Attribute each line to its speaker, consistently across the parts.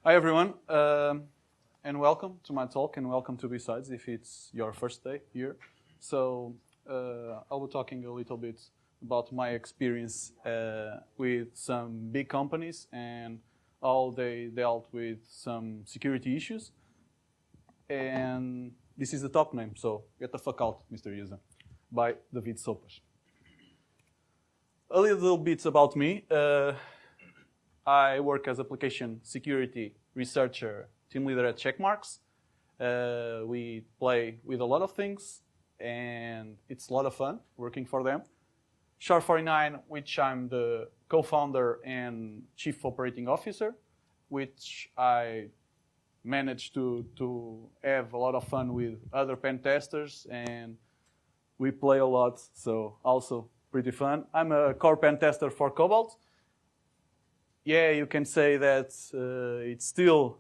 Speaker 1: Hi everyone, and welcome to my talk and welcome to BSides if it's your first day here. So I'll be talking a little bit about my experience with some big companies and how they dealt with some security issues. And this is the top name, so get the fuck out, Mr. User, by David Sopas. A little bit about me. I work as application security researcher, team leader at Checkmarks. We play with a lot of things, and it's a lot of fun working for them. Shore49, which I'm the co-founder and chief operating officer, which I managed to have a lot of fun with other pen testers, and we play a lot, so also pretty fun. I'm a core pen tester for Cobalt. Yeah, you can say that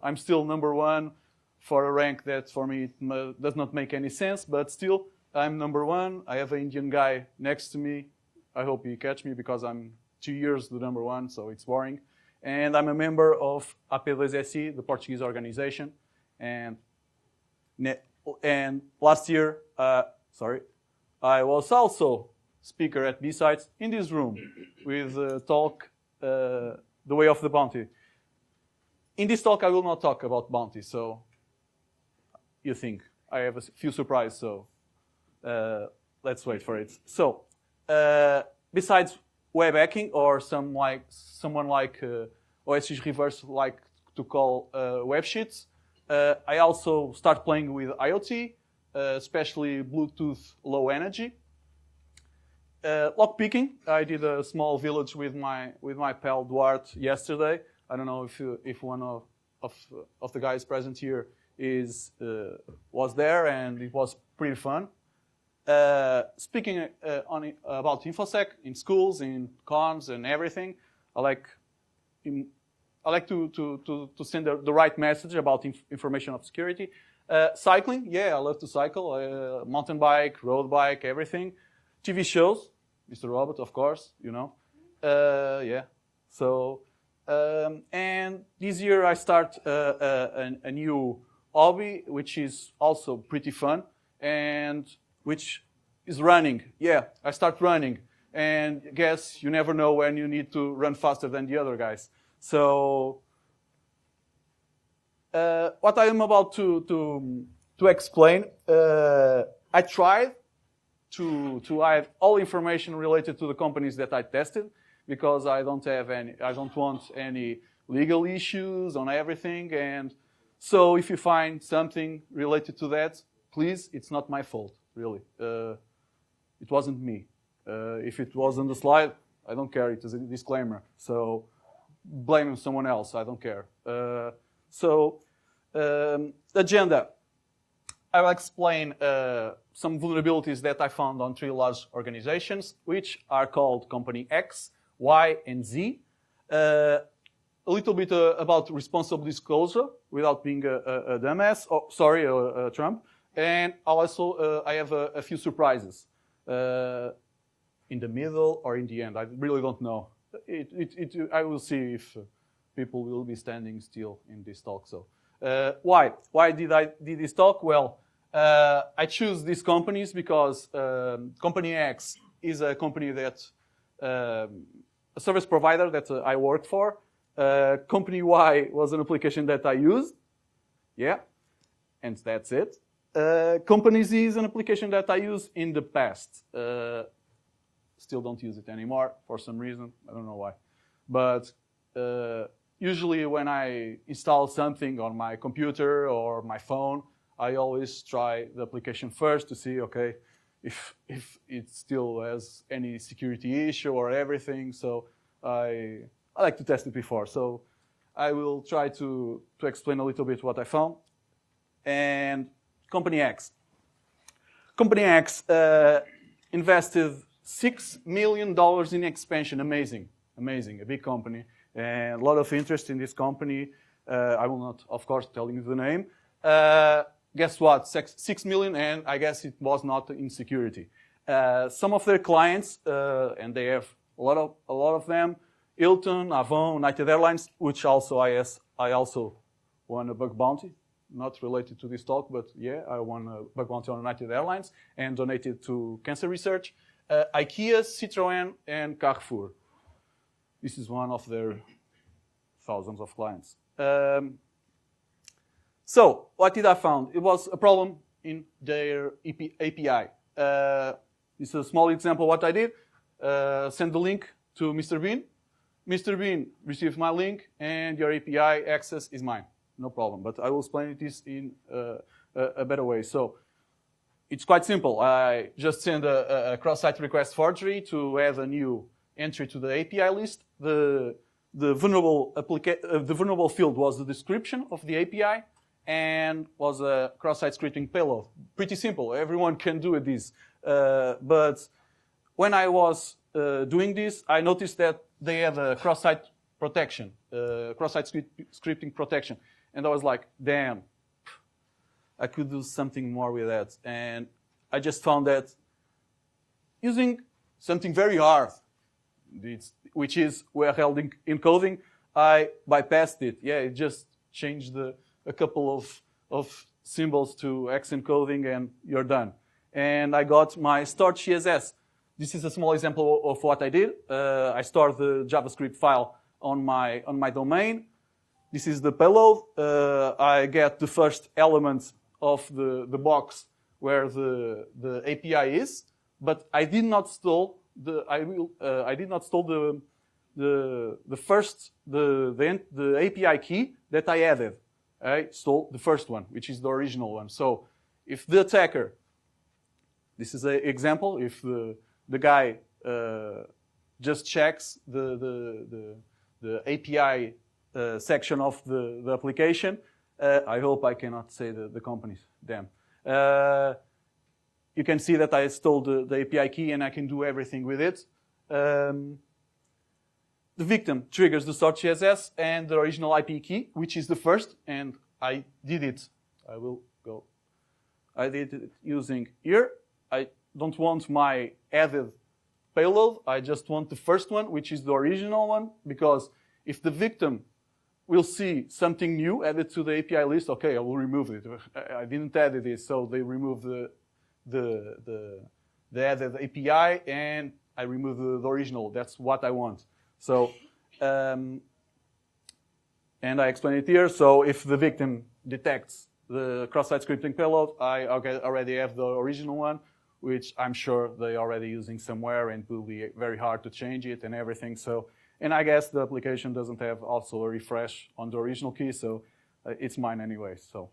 Speaker 1: I'm still number one for a rank that for me does not make any sense, but still I'm number one. I have an Indian guy next to me. I hope you catch me because I'm 2 years the number one, so it's boring. And I'm a member of AP2SI, the Portuguese organization. And last year, I was also speaker at BSides in this room with a talk, The Way of the Bounty. In this talk, I will not talk about bounty, so you think I have a few surprises, so let's wait for it. So, besides web hacking, or someone like OSX Reverse like to call web sheets, I also start playing with IoT, especially Bluetooth low energy. Lockpicking. I did a small village with my pal Duarte yesterday. I don't know if one of the guys present here was there, and it was pretty fun. Speaking about InfoSec in schools, in cons, and everything, I like to send the right message about information of security. Cycling, yeah, I love to cycle. Mountain bike, road bike, everything. TV shows, Mr. Robert, of course, you know. Yeah. So, and this year I start a new hobby, which is also pretty fun, and which is running. Yeah, I start running, and guess you never know when you need to run faster than the other guys. So, what I am about to explain, I tried to have all information related to the companies that I tested, because I don't want any legal issues on everything. And so if you find something related to that, please, it's not my fault, really. It wasn't me. If it was on the slide, I don't care. It is a disclaimer. So blame someone else. I don't care. Agenda. I will explain some vulnerabilities that I found on 3 large organizations, which are called Company X, Y, and Z. A little bit about responsible disclosure without being a dumbass. Oh, sorry, Trump. And also, I have a few surprises in the middle or in the end. I really don't know. I will see if people will be standing still in this talk. So, why? Why did I do this talk? Well, I choose these companies because Company X is a company that a service provider that I worked for. Company Y was an application that I used. Yeah, and that's it. Company Z is an application that I used in the past. Still don't use it anymore for some reason. I don't know why. But usually when I install something on my computer or my phone, I always try the application first to see, okay, if it still has any security issue or everything. So I like to test it before. So I will try to explain a little bit what I found. And Company X. Company X invested $6 million in expansion. Amazing, amazing, a big company. And a lot of interest in this company. I will not, of course, tell you the name. Guess what? 6 million, and I guess it was not in security. Some of their clients, and they have a lot of them, Hilton, Avon, United Airlines, which also I also won a bug bounty, not related to this talk, but yeah, I won a bug bounty on United Airlines and donated to cancer research. IKEA, Citroën, and Carrefour. This is one of their thousands of clients. So what did I find? It was a problem in their API. This is a small example of what I did. Send the link to Mr. Bean. Mr. Bean receives my link, and your API access is mine. No problem. But I will explain this in a better way. So it's quite simple. I just send a cross-site request forgery to add a new entry to the API list. The vulnerable field was the description of the API and was a cross-site scripting payload. Pretty simple. Everyone can do this. But when I was doing this, I noticed that they had a cross-site protection, cross-site scripting protection. And I was like, damn, I could do something more with that. And I just found that using something very hard, which is URL encoding, I bypassed it. Yeah, it just changed a couple of symbols to X encoding and you're done. And I got my stored CSS. This is a small example of what I did. I stored the JavaScript file on my domain. This is the payload. I get the first element of the box where the API is, but I did not stole the API key that I added. I stole the first one, which is the original one. So if the attacker, this is an example, if the guy just checks the API section of the application, I hope I cannot say the companies, damn. You can see that I stole the API key and I can do everything with it. The victim triggers the stored CSS and the original IP key, which is the first, and I did it. I did it using here. I don't want my added payload. I just want the first one, which is the original one, because if the victim will see something new added to the API list, okay, I will remove it. I didn't add this, so they remove the added API, and I remove the original. That's what I want. So, and I explain it here. So if the victim detects the cross-site scripting payload, I already have the original one, which I'm sure they're already using somewhere, and it will be very hard to change it and everything. So, and I guess the application doesn't have also a refresh on the original key, so it's mine anyway. So,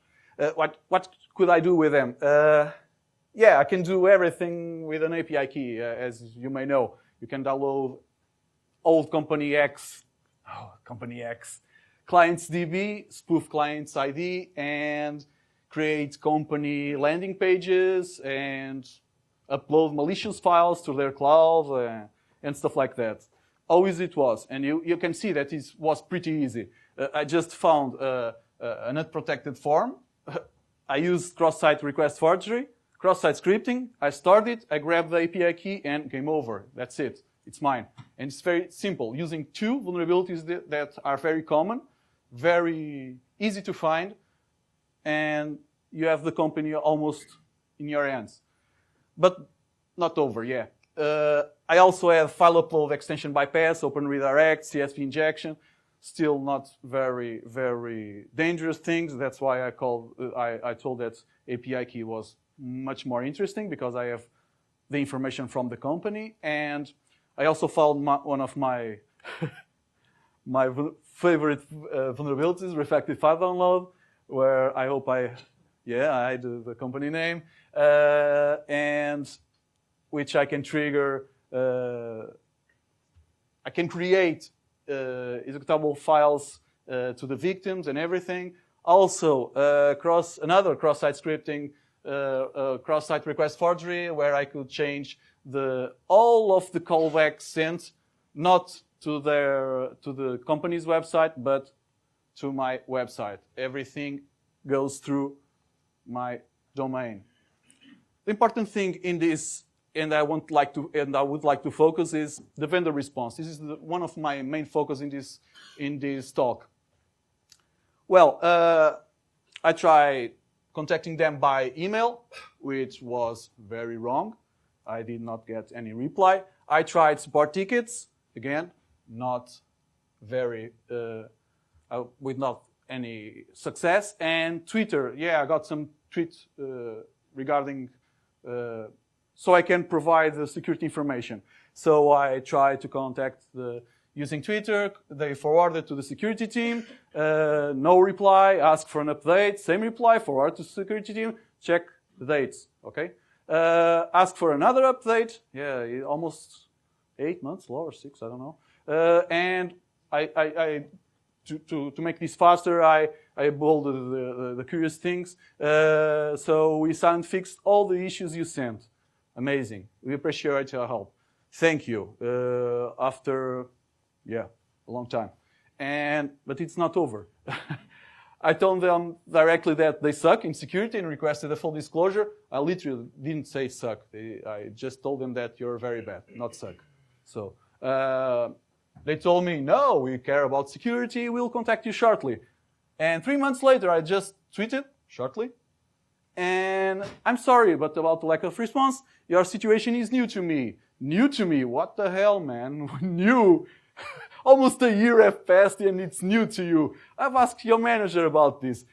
Speaker 1: what could I do with them? Yeah, I can do everything with an API key, as you may know. You can download old Company X, clients DB, spoof clients ID, and create company landing pages and upload malicious files to their cloud and stuff like that. How easy it was, and you can see that it was pretty easy. I just found an unprotected form. I used cross-site request forgery, cross-site scripting. I stored it, I grabbed the API key, and game over. That's it. It's mine. And it's very simple, using two vulnerabilities that are very common, very easy to find, and you have the company almost in your hands. But not over, yeah. I also have file upload extension bypass, open redirect, CSV injection. Still not very, very dangerous things. That's why I told that API key was much more interesting, because I have the information from the company. And I also found one of my my favorite vulnerabilities, reflective file download, where I hope I do the company name, and which I can trigger. I can create executable files to the victims and everything. Also, another cross-site scripting, cross-site request forgery, where I could change all of the callbacks sent, not to the company's website, but to my website. Everything goes through my domain. The important thing in this, and I would like to focus, is the vendor response. This is one of my main focus in this talk. Well, I tried contacting them by email, which was very wrong. I did not get any reply. I tried support tickets, again, not very, with not any success. And Twitter, yeah, I got some tweets regarding, so I can provide the security information. So I tried to contact using Twitter. They forwarded to the security team. No reply. Ask for an update. Same reply. Forward to the security team. Check the dates. Okay. Ask for another update. Yeah, almost 8 months, or 6. I don't know. And to make this faster, I bolded the curious things. So we signed fixed all the issues you sent. Amazing. We appreciate your help. Thank you. After, yeah, a long time. But it's not over. I told them directly that they suck in security and requested a full disclosure. I literally didn't say suck. I just told them that you're very bad, not suck. So they told me, no, we care about security. We'll contact you shortly. And 3 months later, I just tweeted shortly. And I'm sorry, but about the lack of response, your situation is new to me. New to me? What the hell, man? New? Almost a year have passed and it's new to you. I've asked your manager about this.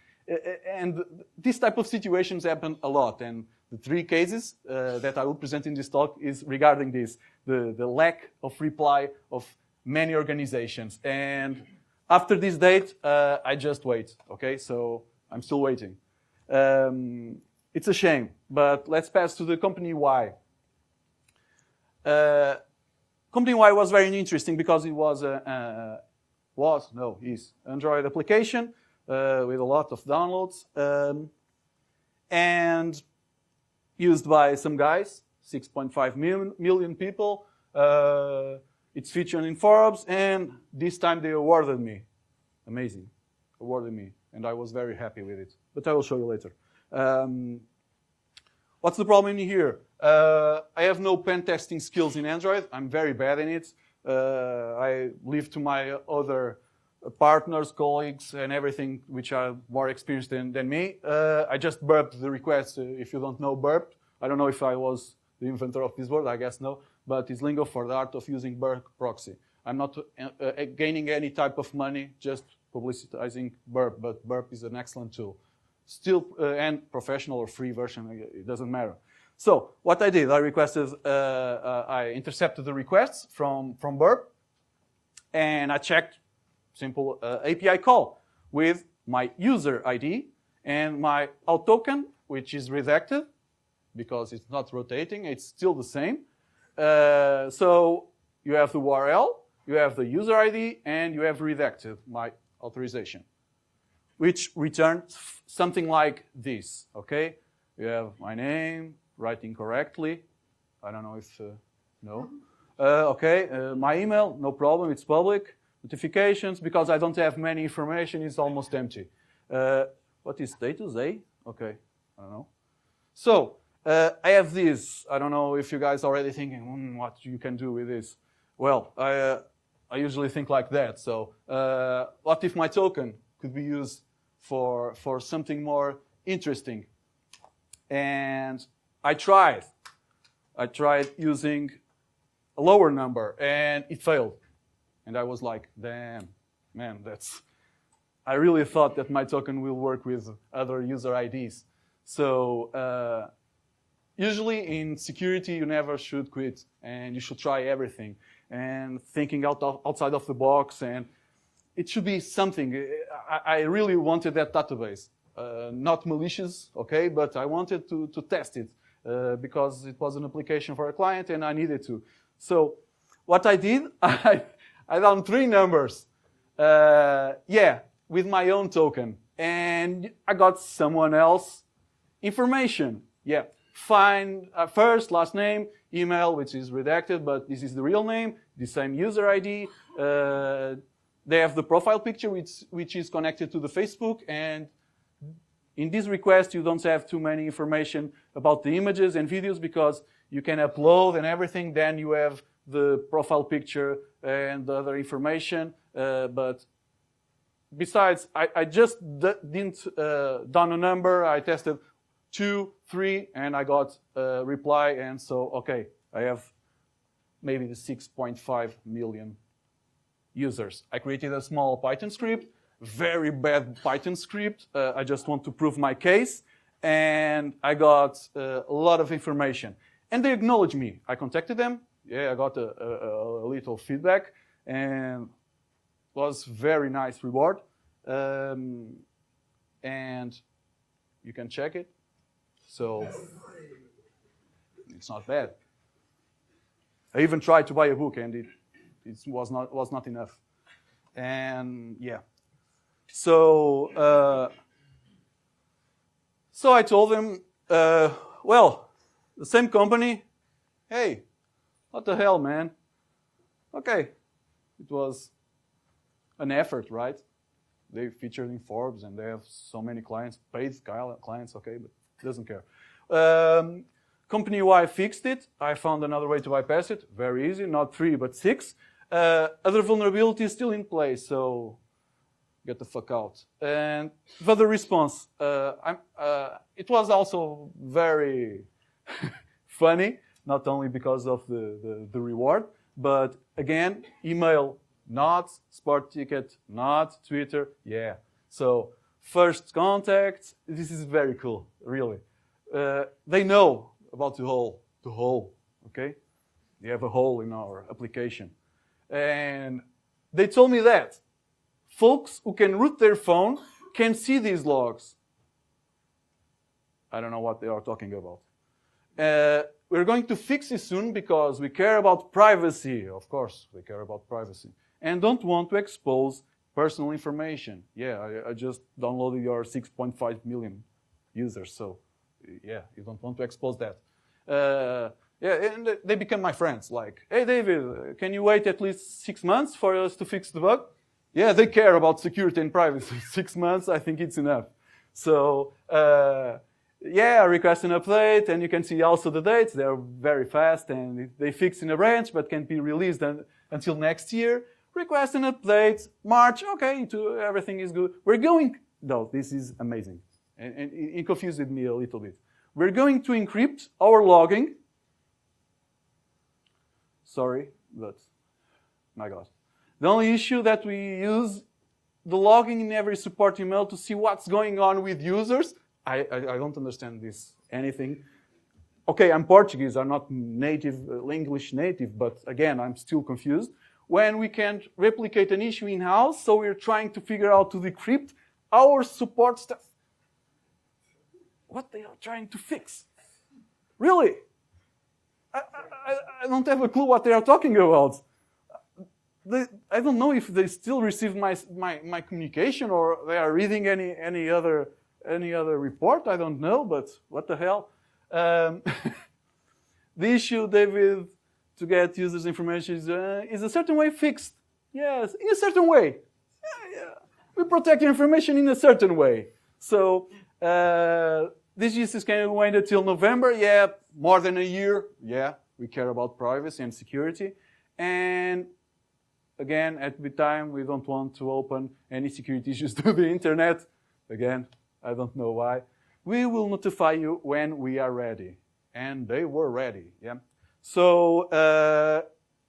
Speaker 1: And this type of situations happen a lot. And the 3 cases that I will present in this talk is regarding this, the lack of reply of many organizations. And after this date, I just wait, okay? So I'm still waiting. It's a shame, but let's pass to the company Y. Company Y was very interesting because it was is Android application with a lot of downloads and used by some guys, 6.5 million people. It's featured in Forbes, and this time they awarded me. Amazing, awarded me, and I was very happy with it. But I will show you later. What's the problem in here? I have no pen testing skills in Android. I'm very bad in it. I leave to my other partners, colleagues, and everything which are more experienced than me. I just burped the request. If you don't know burp, I don't know if I was the inventor of this word, I guess no, but it's lingo for the art of using burp proxy. I'm not gaining any type of money, just publicizing burp, but burp is an excellent tool. Still, and professional or free version, it doesn't matter. So what I did, I intercepted the requests from burp, and I checked simple API call with my user ID and my out token, which is redacted because it's not rotating, it's still the same. So you have the URL, you have the user ID, and you have redacted my authorization, which returns something like this, okay? You have my name, writing correctly. I don't know if, no. Okay, my email, no problem, it's public. Notifications, because I don't have many information, it's almost empty. What is status, A? Okay, I don't know. So, I have this. I don't know if you guys are already thinking, what you can do with this. Well, I usually think like that. So, what if my token could be used for something more interesting? And I tried using a lower number, and it failed. And I was like, damn, man, I really thought that my token will work with other user IDs. So usually in security, you never should quit, and you should try everything. And thinking outside of the box, and it should be something. I really wanted that database. Not malicious, okay, but I wanted to test it because it was an application for a client, and I needed to. So what I did, I found 3 numbers, with my own token, and I got someone else information. Yeah, find first, last name, email, which is redacted, but this is the real name, the same user ID. They have the profile picture, which is connected to the Facebook, and in this request, you don't have too many information about the images and videos because you can upload and everything. Then you have the profile picture and the other information, but besides, I just didn't down a number. I tested 2, 3, and I got a reply. And so, okay, I have maybe the 6.5 million users. I created a small Python script, very bad Python script. I just want to prove my case. And I got a lot of information. And they acknowledged me. I contacted them. Yeah, I got a little feedback. And it was very nice reward. And you can check it. So it's not bad. I even tried to buy a book, and it was not enough. And yeah. So I told them, well, the same company, hey, what the hell, man? Okay, it was an effort, right? They featured in Forbes, and they have so many clients, paid clients, okay, but doesn't care. Company Y fixed it. I found another way to bypass it. Very easy, not 3, but 6. Other vulnerability is still in place, so get the fuck out. And further response, it was also very funny, not only because of the reward, but again, email, not sport ticket, not Twitter, yeah. So first contact, this is very cool, really. They know about the hole, okay? They have a hole in our application. And they told me that folks who can root their phone can see these logs. I don't know what they are talking about. We're going to fix this soon because we care about privacy. Of course, we care about privacy. And don't want to expose personal information. Yeah, I just downloaded your 6.5 million users, so yeah, you don't want to expose that. Yeah, and they become my friends. Like, hey, David, can you wait at least 6 months for us to fix the bug? Yeah, they care about security and privacy. 6 months, I think it's enough. So, yeah, I request an update, and you can see also the dates. They're very fast, and they fix in a branch, but can't be released until next year. Request an update, March, okay, everything is good. We're going, no, this is amazing. And it confused me a little bit. We're going to encrypt our logging. Sorry, but my God. The only issue that we use the logging in every support email to see what's going on with users. I don't understand this, anything. Okay, I'm Portuguese, I'm not native, English native, but again, I'm still confused. When we can't replicate an issue in-house, so we're trying to figure out to decrypt our support stuff. What they are trying to fix. Really? I don't have a clue what they are talking about. I don't know if they still receive my communication or they are reading any other report. I don't know, but what the hell? The issue, David, to get users' information is a certain way fixed. Yes, in a certain way. Yeah. We protect information in a certain way. So this use can wait until November. Yeah, more than a year. Yeah, we care about privacy and security. And again, at the time, we don't want to open any security issues to the internet. Again, I don't know why. We will notify you when we are ready. And they were ready, yeah. So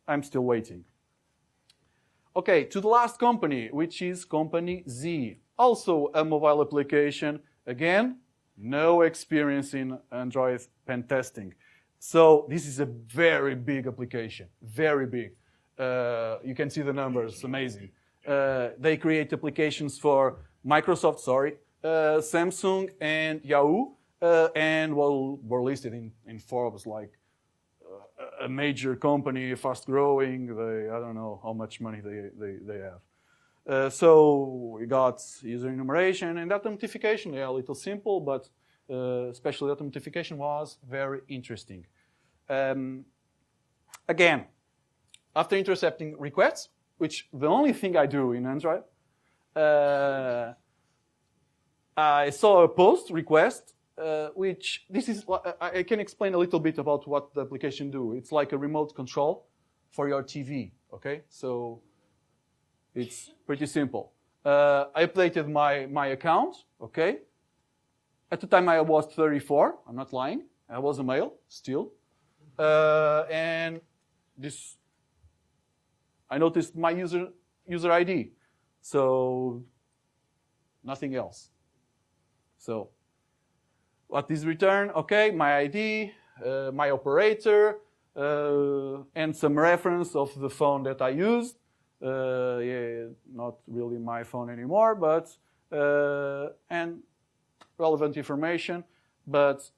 Speaker 1: I'm still waiting. Okay, to the last company, which is company Z. Also a mobile application. Again, no experience in Android pen testing. So this is a very big application, very big. You can see the numbers, amazing. They create applications for Microsoft, Samsung and Yahoo, and were listed in Forbes like a major company, fast growing. I don't know how much money they have. So we got user enumeration and data notification. Yeah, a little simple, but especially data notification was very interesting. Again, after intercepting requests, which the only thing I do in Android, I saw a post request, which this is, I can explain a little bit about what the application do. It's like a remote control for your TV, okay? So it's pretty simple. I updated my account, okay? At the time I was 34, I'm not lying. I was a male, still. And this, I noticed my user ID. So, nothing else. So, what is return? Okay, my ID, my operator, and some reference of the phone that I used. Yeah, not really my phone anymore, but, and relevant information. But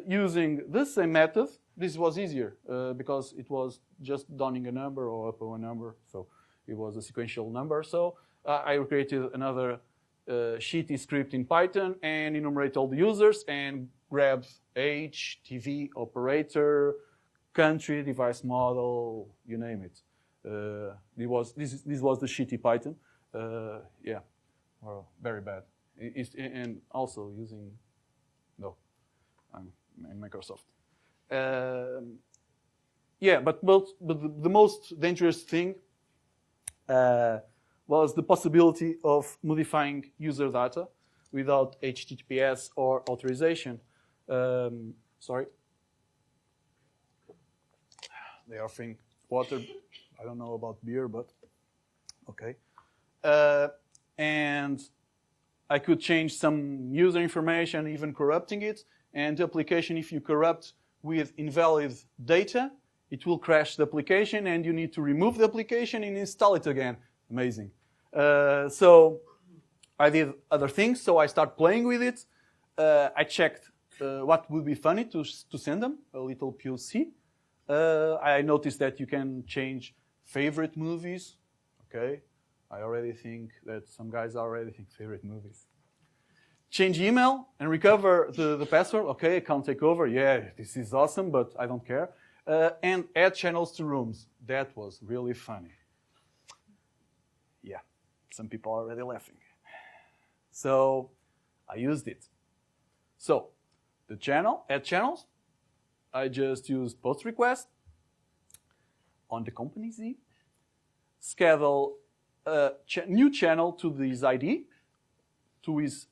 Speaker 1: using the same method, this was easier because it was just downing a number or up a number. So it was a sequential number. So I created another shitty script in Python and enumerate all the users and grab age, TV, operator, country, device model, you name it. This was the shitty Python. Yeah, well, very bad. And also using, no, I'm in Microsoft. Yeah, but the most dangerous thing was the possibility of modifying user data without HTTPS or authorization. Sorry. They are offering water. I don't know about beer, but okay. And I could change some user information, even corrupting it. And the application, if you corrupt with invalid data, it will crash the application, and you need to remove the application and install it again. Amazing. So I did other things. So I started playing with it. I checked what would be funny to send them, a little POC. I noticed that you can change favorite movies. Okay. I already think that some guys already think favorite movies. Change email and recover the password. Okay, account takeover. Yeah, this is awesome, but I don't care. And add channels to rooms. That was really funny. Yeah, some people are already laughing. So I used it. So the channel, add channels. I just use post request on the company Z. Schedule a new channel to this ID, to his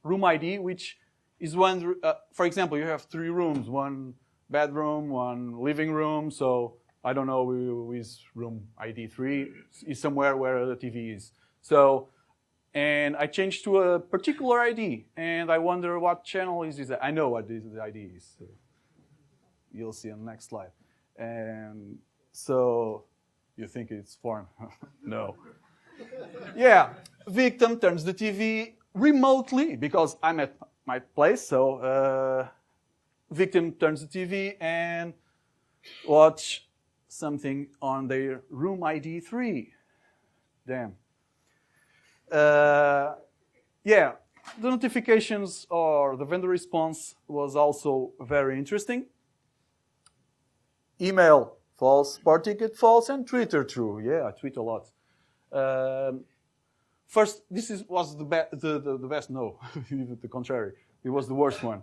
Speaker 1: room ID, which is one, for example, you have 3 rooms, one bedroom, one living room, so I don't know with room ID 3 is somewhere where the TV is. So, and I changed to a particular ID, and I wonder what channel is this. I know what the ID is. So you'll see on the next slide. And so, you think it's foreign? No. Yeah, victim turns the TV remotely, because I'm at my place, so victim turns the TV and watch something on their room ID 3. Damn. Yeah, the notifications or the vendor response was also very interesting. Email, false, support ticket, false, and Twitter, true. Yeah, I tweet a lot. First, was the best, no, the contrary. It was the worst one,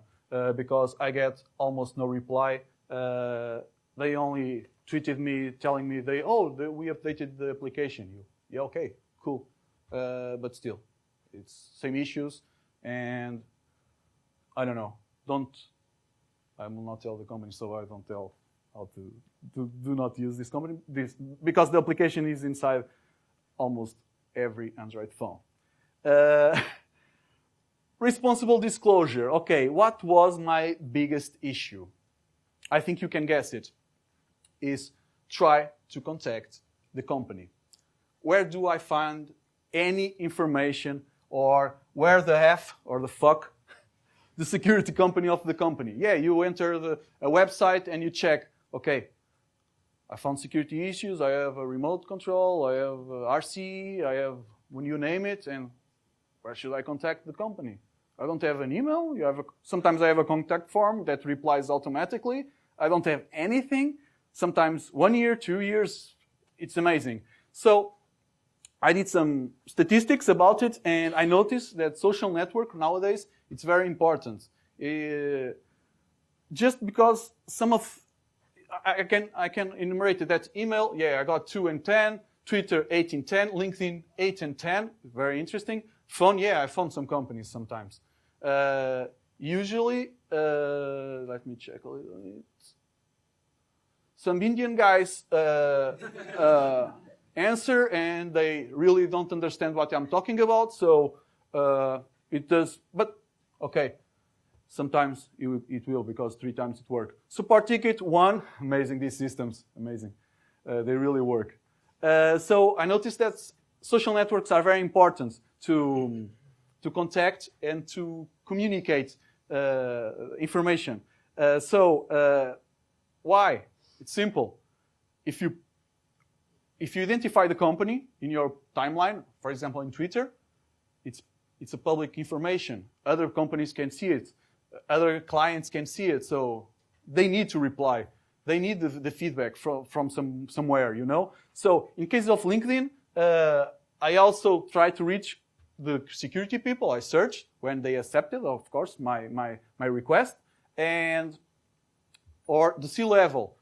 Speaker 1: because I get almost no reply. They only tweeted me telling me, we updated the application. Yeah, okay, cool. But still, it's same issues, and I don't know. I will not tell the company, so I don't tell how to do not use this company, because the application is inside almost every Android phone. Responsible disclosure. Okay, what was my biggest issue? I think you can guess it. Is try to contact the company. Where do I find any information, or where the F or the fuck the security company of the company? Yeah, you enter a website and you check, okay, I found security issues, I have a remote control, I have RC, I have, when you name it, and where should I contact the company? I don't have an email. Sometimes I have a contact form that replies automatically. I don't have anything. Sometimes 1 year, 2 years. It's amazing. So I did some statistics about it, and I noticed that social network nowadays, it's very important. Just because some of, I can enumerate that email, yeah, I got 2 and 10, Twitter 8 in 10, LinkedIn 8 and 10, very interesting. Phone, yeah, I phone some companies sometimes. Usually, let me check a little bit. Some Indian guys answer and they really don't understand what I'm talking about, so it does, but okay. Sometimes it will, because 3 times it worked. Support ticket 1, amazing, these systems, amazing. They really work. So I noticed that social networks are very important to contact and to communicate information. Why? It's simple. If you identify the company in your timeline, for example in Twitter, it's a public information. Other companies can see it. Other clients can see it, so they need to reply. They need the feedback from somewhere, you know? So in case of LinkedIn, I also try to reach the security people. I searched when they accepted, of course, my request, or the C-level.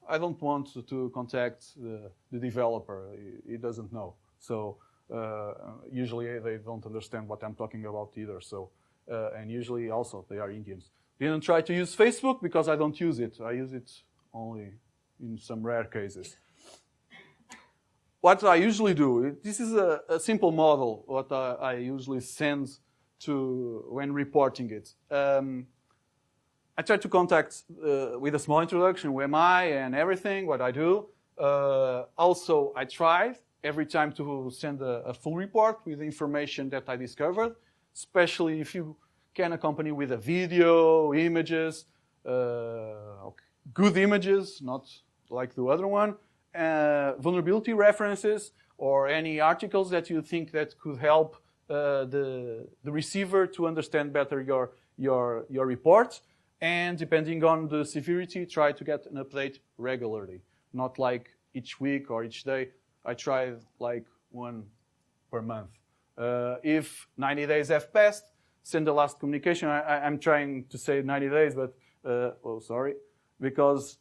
Speaker 1: I don't want to contact the developer. He doesn't know. So usually they don't understand what I'm talking about either. So. And usually also they are Indians. Didn't try to use Facebook because I don't use it. I use it only in some rare cases. What I usually do, this is a simple model, what I usually send to when reporting it. I try to contact with a small introduction, who am I and everything, what I do. Also, I try every time to send a full report with the information that I discovered. Especially if you can accompany with a video, images, good images, not like the other one, vulnerability references, or any articles that you think that could help the receiver to understand better your report. And depending on the severity, try to get an update regularly, not like each week or each day. I try like 1 per month. If 90 days have passed, send the last communication. I'm trying to say 90 days, but, sorry, because,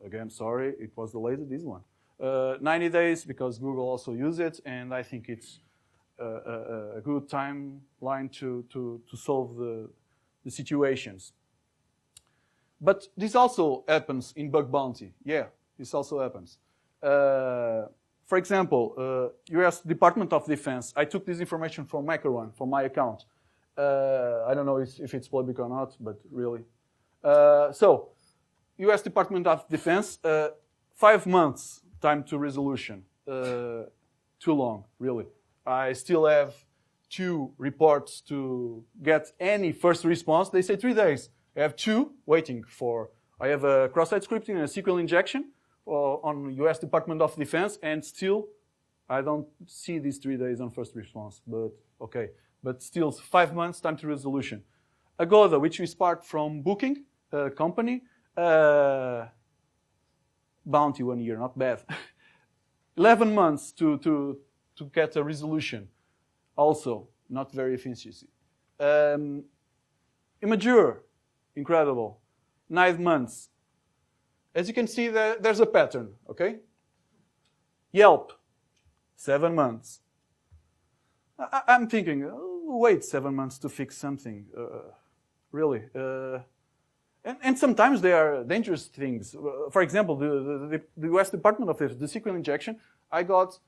Speaker 1: again, sorry, it was delayed, this one. 90 days, because Google also uses it, and I think it's a good timeline to solve the situations. But this also happens in bug bounty. Yeah, this also happens. For example, U.S. Department of Defense. I took this information from MakerOne, from my account. I don't know if it's public or not, but really. So, U.S. Department of Defense, 5 months time to resolution. Too long, really. I still have 2 reports to get any first response. They say 3 days. I have 2 waiting for. I have a cross-site scripting and a SQL injection on U.S. Department of Defense, and still, I don't see these 3 days on first response, but okay. But still, 5 months time to resolution. Agoda, which is part from Booking company, bounty 1 year, not bad. 11 months to get a resolution, also not very efficiency. Immature, incredible, 9 months. As you can see, there's a pattern, okay? Yelp, 7 months. I'm thinking, wait 7 months to fix something, really. And sometimes they are dangerous things. For example, the U.S. Department of Defense, the SQL injection, I got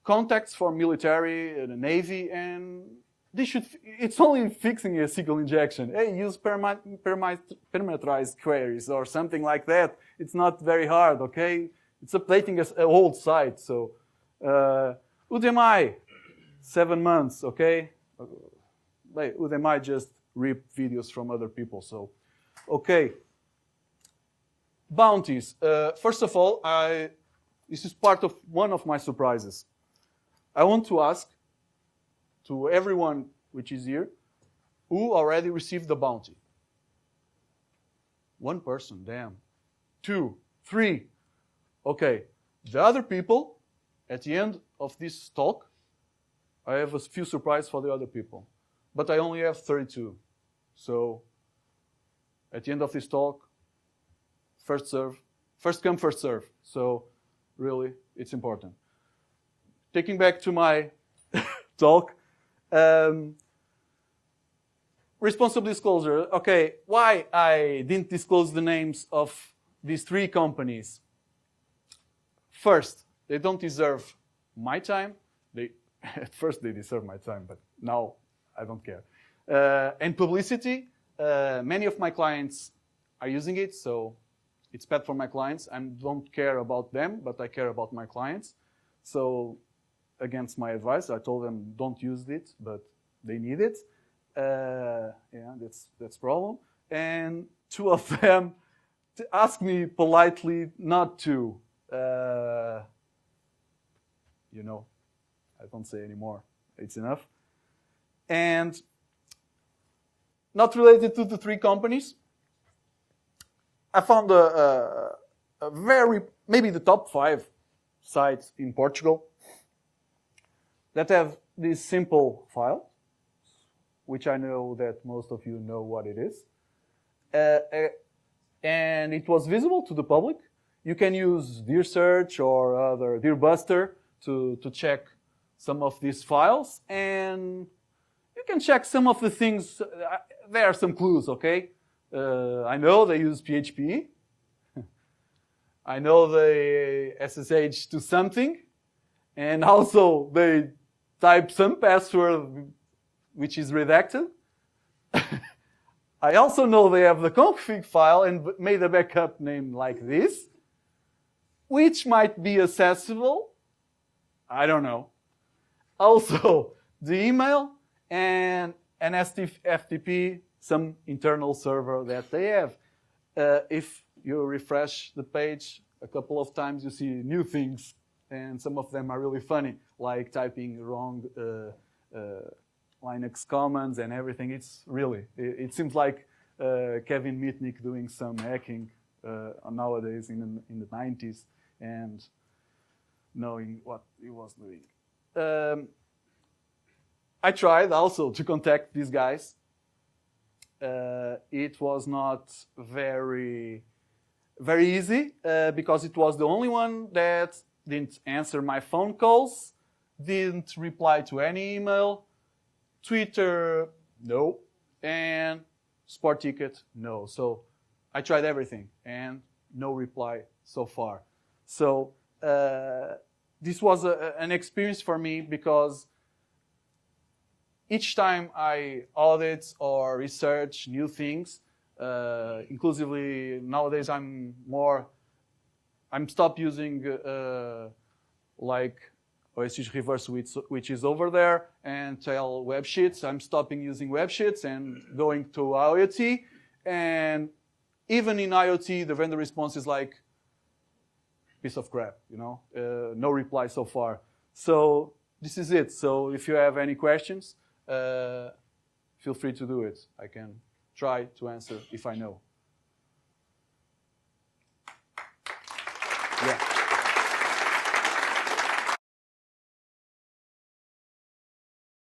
Speaker 1: contacts for military and the Navy, and it's only fixing a SQL injection. Hey, use parameterized queries or something like that. It's not very hard, okay? It's updating an old site. So, Udemy, 7 months, okay? Udemy just rip videos from other people, so, okay. Bounties. First of all, this is part of one of my surprises. I want to ask to everyone which is here, who already received the bounty? 1 person, damn. 2, 3. Okay. The other people, at the end of this talk, I have a few surprises for the other people. But I only have 32. So, at the end of this talk, first come, first serve. So, Really, it's important. Taking back to my talk, responsible disclosure. Okay, why I didn't disclose the names of these 3 companies? First, they don't deserve my time. At first they deserve my time, but now I don't care. And publicity. Many of my clients are using it, so it's bad for my clients. I don't care about them, but I care about my clients. So against my advice, I told them don't use it, but they need it. Yeah, that's problem. And 2 of them asked me politely not to. You know, I don't say anymore. It's enough. And not related to the 3 companies, I found a very, maybe the top 5 sites in Portugal that have this simple file, which I know that most of you know what it is. And it was visible to the public. You can use Dear Search or other Dear Buster to check some of these files, and you can check some of the things. There are some clues, okay? I know they use PHP. I know they SSH to something, and also they type some password which is redacted. I also know they have the config file and made a backup name like this, which might be accessible. I don't know. Also, the email and an FTP, some internal server that they have. If you refresh the page a couple of times, you see new things, and some of them are really funny, like typing wrong Linux commands and everything. It's really, it seems like Kevin Mitnick doing some hacking nowadays in the 90s and knowing what he was doing. I tried also to contact these guys. It was not very easy because it was the only one that didn't answer my phone calls, didn't reply to any email, Twitter, no, and Sport Ticket, no. So I tried everything and no reply so far. So this was an experience for me because each time I audit or research new things, inclusively nowadays I'm stopped using like OSG's reverse, which is over there, and tell web sheets. I'm stopping using web sheets and going to IoT. And even in IoT, the vendor response is like piece of crap, you know, no reply so far. So this is it. So if you have any questions, feel free to do it. I can try to answer if I know. Yeah.